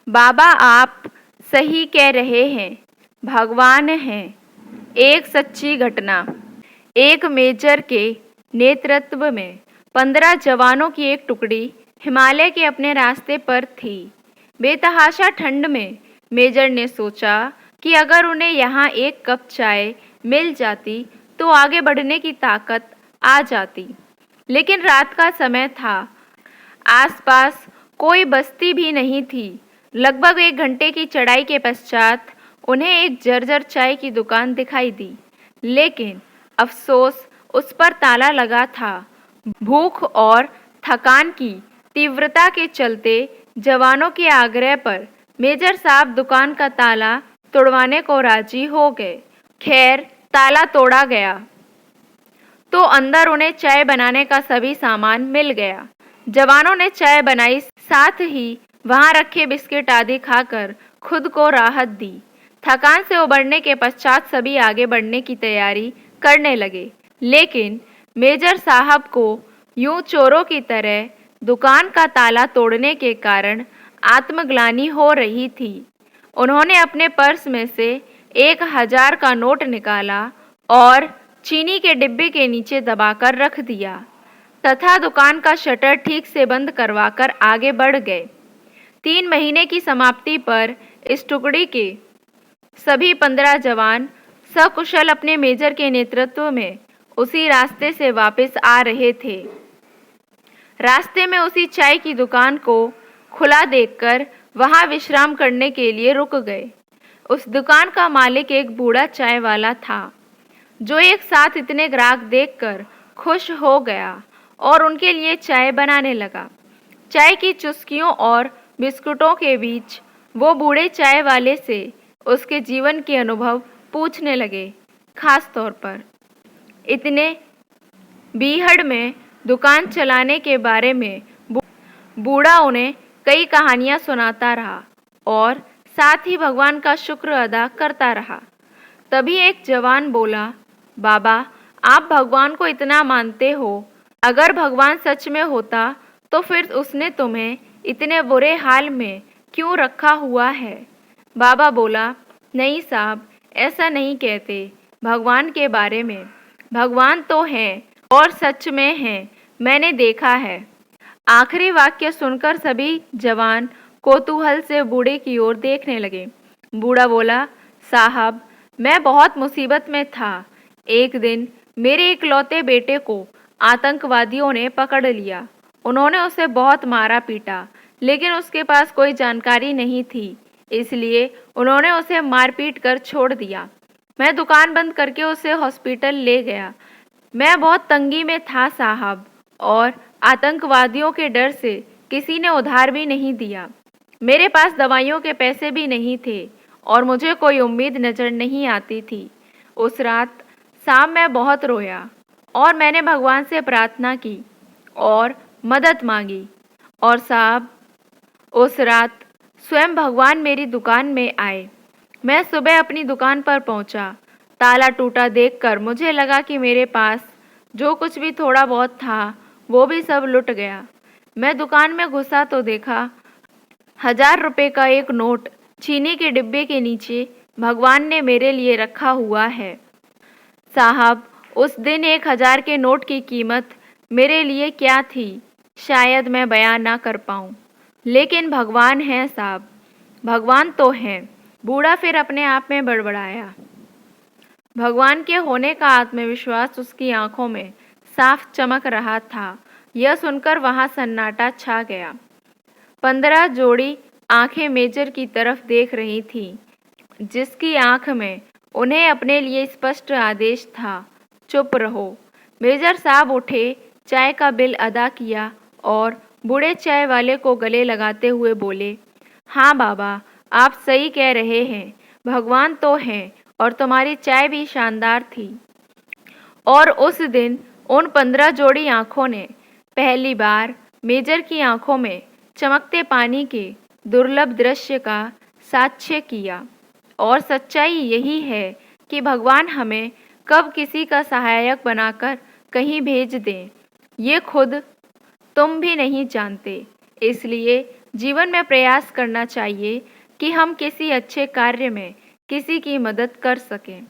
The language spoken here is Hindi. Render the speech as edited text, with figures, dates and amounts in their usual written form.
बाबा आप सही कह रहे हैं, भगवान हैं। एक सच्ची घटना। एक मेजर के नेतृत्व में 15 जवानों की एक टुकड़ी हिमालय के अपने रास्ते पर थी। बेतहाशा ठंड में मेजर ने सोचा कि अगर उन्हें यहाँ एक कप चाय मिल जाती तो आगे बढ़ने की ताकत आ जाती। लेकिन रात का समय था, आसपास कोई बस्ती भी नहीं थी। लगभग 1 घंटे की चढ़ाई के पश्चात उन्हें एक जर्जर चाय की दुकान दिखाई दी, लेकिन अफसोस उस पर ताला लगा था। भूख और थकान की तीव्रता के चलते जवानों के आग्रह पर मेजर साहब दुकान का ताला तोड़वाने को राजी हो गए। खैर, ताला तोड़ा गया तो अंदर उन्हें चाय बनाने का सभी सामान मिल गया। जवानों ने चाय बनाई, साथ ही वहां रखे बिस्किट आदि खाकर खुद को राहत दी। थकान से उबरने के पश्चात सभी आगे बढ़ने की तैयारी करने लगे, लेकिन मेजर साहब को यूं चोरों की तरह दुकान का ताला तोड़ने के कारण आत्मग्लानि हो रही थी। उन्होंने अपने पर्स में से 1000 का नोट निकाला और चीनी के डिब्बे के नीचे दबाकर रख दिया तथा दुकान का शटर ठीक से बंद करवाकर आगे बढ़ गए। 3 महीने की समाप्ति पर इस टुकड़ी के सभी 15 जवान सकुशल अपने मेजर के नेतृत्व में उसी रास्ते से वापस आ रहे थे। रास्ते में उसी चाय की दुकान को खुला देखकर वहां विश्राम करने के लिए रुक गए। उस दुकान का मालिक एक बूढ़ा चाय वाला था, जो एक साथ इतने ग्राहक देखकर खुश हो गया और उनके लिए चाय बनाने लगा। चाय की चुस्कियों और बिस्कुटों के बीच वो बूढ़े चाय वाले से उसके जीवन के अनुभव पूछने लगे। खास तौर पर इतने बीहड़ में दुकान चलाने के बारे में बूढ़ा उन्हें कई कहानियां सुनाता रहा और साथ ही भगवान का शुक्र अदा करता रहा। तभी एक जवान बोला, बाबा आप भगवान को इतना मानते हो, अगर भगवान सच में होता तो फिर उसने तुम्हें इतने बुरे हाल में क्यों रखा हुआ है? बाबा बोला, नहीं साहब, ऐसा नहीं कहते भगवान के बारे में। भगवान तो हैं और सच में हैं, मैंने देखा है। आखिरी वाक्य सुनकर सभी जवान कौतूहल से बूढ़े की ओर देखने लगे। बूढ़ा बोला, साहब मैं बहुत मुसीबत में था। एक दिन मेरे इकलौते बेटे को आतंकवादियों ने पकड़ लिया। उन्होंने उसे बहुत मारा पीटा, लेकिन उसके पास कोई जानकारी नहीं थी, इसलिए उन्होंने उसे मारपीट कर छोड़ दिया। मैं दुकान बंद करके उसे हॉस्पिटल ले गया। मैं बहुत तंगी में था साहब, और आतंकवादियों के डर से किसी ने उधार भी नहीं दिया। मेरे पास दवाइयों के पैसे भी नहीं थे और मुझे कोई उम्मीद नजर नहीं आती थी। उस रात शाम मैं बहुत रोया और मैंने भगवान से प्रार्थना की और मदद मांगी। और साहब, उस रात स्वयं भगवान मेरी दुकान में आए। मैं सुबह अपनी दुकान पर पहुंचा। ताला टूटा देखकर मुझे लगा कि मेरे पास जो कुछ भी थोड़ा बहुत था वो भी सब लुट गया। मैं दुकान में घुसा तो देखा 1000 रुपये का एक नोट चीनी के डिब्बे के नीचे भगवान ने मेरे लिए रखा हुआ है। साहब, उस दिन 1000 के नोट की कीमत मेरे लिए क्या थी शायद मैं बयान ना कर पाऊँ, लेकिन भगवान हैं साहब, भगवान तो हैं। बूढ़ा फिर अपने आप में बड़बड़ाया। भगवान के होने का आत्मविश्वास उसकी आंखों में साफ चमक रहा था। यह सुनकर वहां सन्नाटा छा गया। 15 जोड़ी आंखें मेजर की तरफ देख रही थीं, जिसकी आंख में उन्हें अपने लिए स्पष्ट आदेश था, चुप रहो। मेजर साहब उठे, चाय का बिल अदा किया और बूढ़े चाय वाले को गले लगाते हुए बोले, हाँ बाबा, आप सही कह रहे हैं, भगवान तो हैं और तुम्हारी चाय भी शानदार थी। और उस दिन उन 15 जोड़ी आंखों ने पहली बार मेजर की आंखों में चमकते पानी के दुर्लभ दृश्य का साक्ष्य किया। और सच्चाई यही है कि भगवान हमें कब किसी का सहायक बनाकर कहीं भेज दें, ये खुद तुम भी नहीं जानते। इसलिए जीवन में प्रयास करना चाहिए कि हम किसी अच्छे कार्य में किसी की मदद कर सकें।